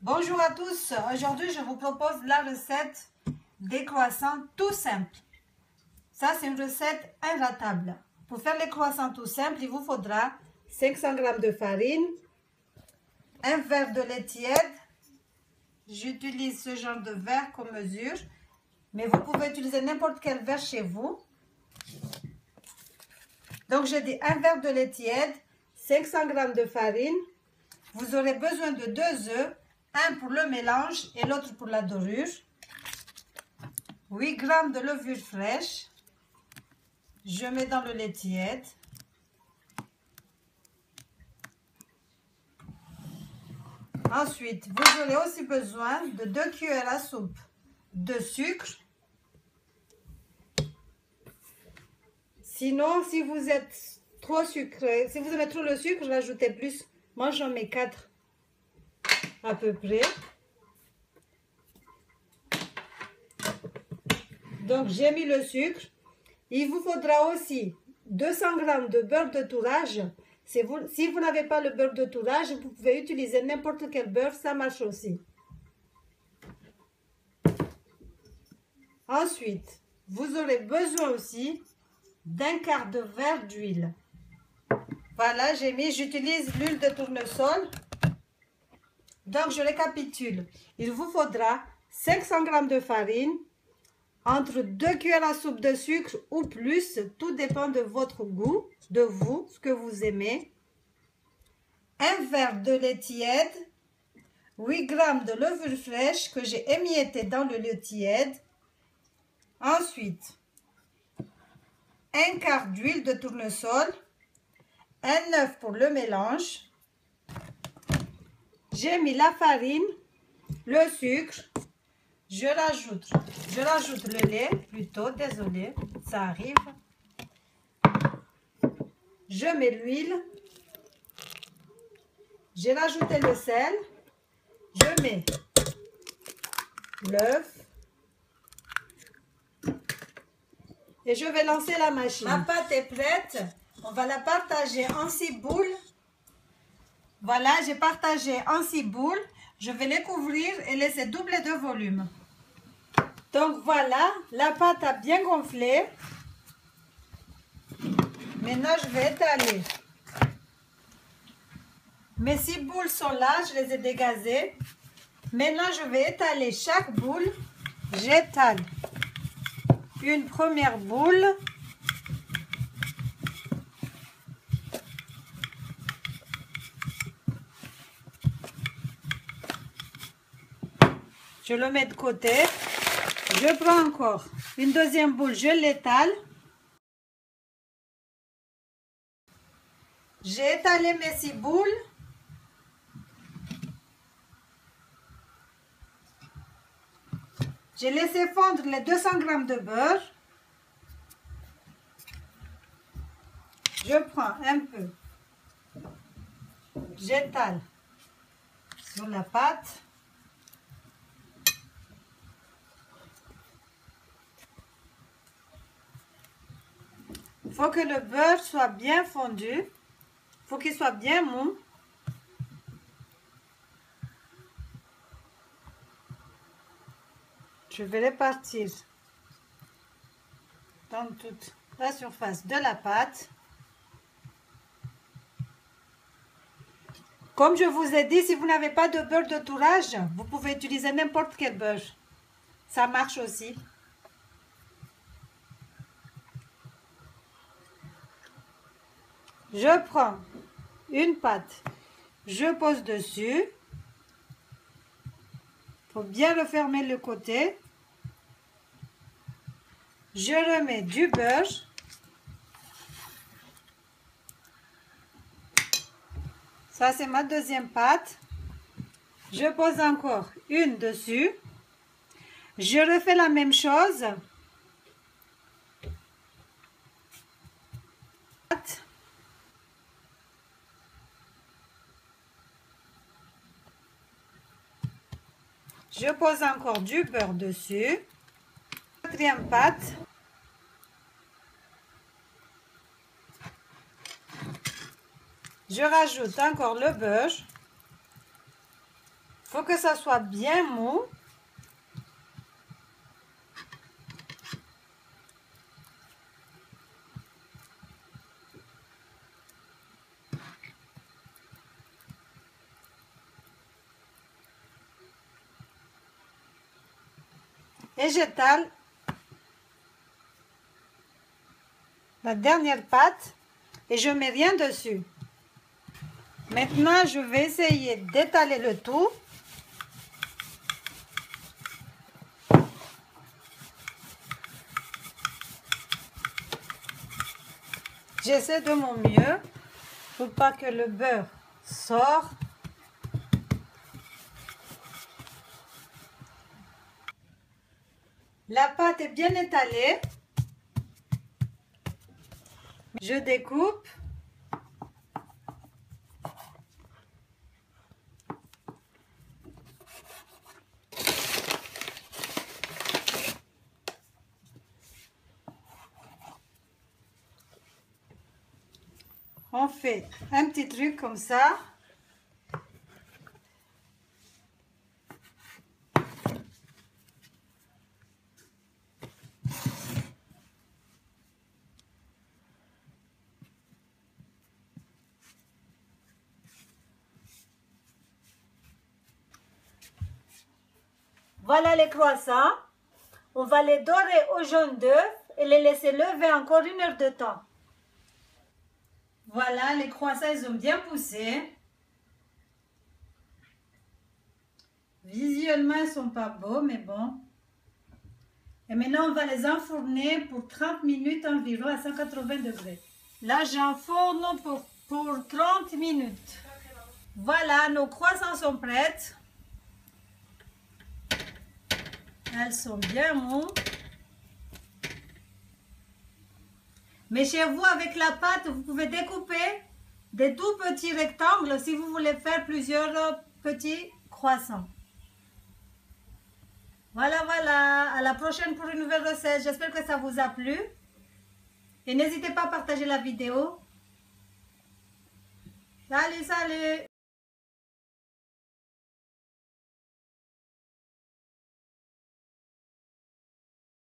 Bonjour à tous, aujourd'hui je vous propose la recette des croissants tout simples. Ça c'est une recette inratable. Pour faire les croissants tout simples, il vous faudra 500 g de farine, un verre de lait tiède. J'utilise ce genre de verre comme mesure, mais vous pouvez utiliser n'importe quel verre chez vous. Donc j'ai dit un verre de lait tiède, 500 g de farine. Vous aurez besoin de 2 œufs, un pour le mélange et l'autre pour la dorure. 8 g de levure fraîche. Je mets dans le lait tiède. Ensuite, vous aurez aussi besoin de 2 cuillères à soupe de sucre. Sinon, si vous êtes trop sucré, si vous aimez trop le sucre, rajoutez plus. Moi, j'en mets 4 à peu près. Donc, j'ai mis le sucre. Il vous faudra aussi 200 g de beurre de tourage. Si vous n'avez pas le beurre de tourage, vous pouvez utiliser n'importe quel beurre, ça marche aussi. Ensuite, vous aurez besoin aussi d'un quart de verre d'huile. Voilà, j'utilise l'huile de tournesol. Donc, je récapitule. Il vous faudra 500 g de farine, entre 2 cuillères à soupe de sucre ou plus, tout dépend de votre goût, de vous, ce que vous aimez. Un verre de lait tiède, 8 g de levure fraîche que j'ai émiettée dans le lait tiède. Ensuite, un quart d'huile de tournesol, un œuf pour le mélange. J'ai mis la farine, le sucre. Je rajoute le lait, plutôt, désolé, ça arrive. Je mets l'huile. J'ai rajouté le sel. Je mets l'œuf. Et je vais lancer la machine. Ma pâte est prête. On va la partager en 6 boules. Voilà, j'ai partagé en 6 boules. Je vais les couvrir et laisser doubler de volume. Donc voilà, la pâte a bien gonflé. Maintenant, je vais étaler. Mes 6 boules sont là, je les ai dégazées. Maintenant, je vais étaler chaque boule. J'étale une première boule. Je le mets de côté. Je prends encore une deuxième boule, je l'étale. J'ai étalé mes 6 boules. J'ai laissé fondre les 200 g de beurre. Je prends un peu. J'étale sur la pâte. Il faut que le beurre soit bien fondu. Il faut qu'il soit bien mou. Je vais répartir dans toute la surface de la pâte. Comme je vous ai dit, si vous n'avez pas de beurre de tourage, vous pouvez utiliser n'importe quel beurre. Ça marche aussi. Je prends une pâte, je pose dessus. Il faut bien refermer le côté. Je remets du beurre. Ça, c'est ma deuxième pâte. Je pose encore une dessus. Je refais la même chose. Je pose encore du beurre dessus. Quatrième pâte. Je rajoute encore le beurre. faut que ça soit bien mou. Et j'étale la dernière pâte et je mets rien dessus. Maintenant, je vais essayer d'étaler le tout. J'essaie de mon mieux pour pas que le beurre sorte. La pâte est bien étalée. Je découpe. On fait un petit truc comme ça. Voilà les croissants. On va les dorer au jaune d'œuf et les laisser lever encore 1 heure de temps. Voilà, les croissants, ils ont bien poussé. Visuellement, ils ne sont pas beaux, mais bon. Et maintenant, on va les enfourner pour 30 minutes environ à 180 degrés. Là, j'enfourne pour 30 minutes. Voilà, nos croissants sont prêts. Elles sont bien mous. Mais chez vous, avec la pâte, vous pouvez découper des tout petits rectangles si vous voulez faire plusieurs petits croissants. Voilà, voilà. À la prochaine pour une nouvelle recette. J'espère que ça vous a plu. Et n'hésitez pas à partager la vidéo. Salut, salut!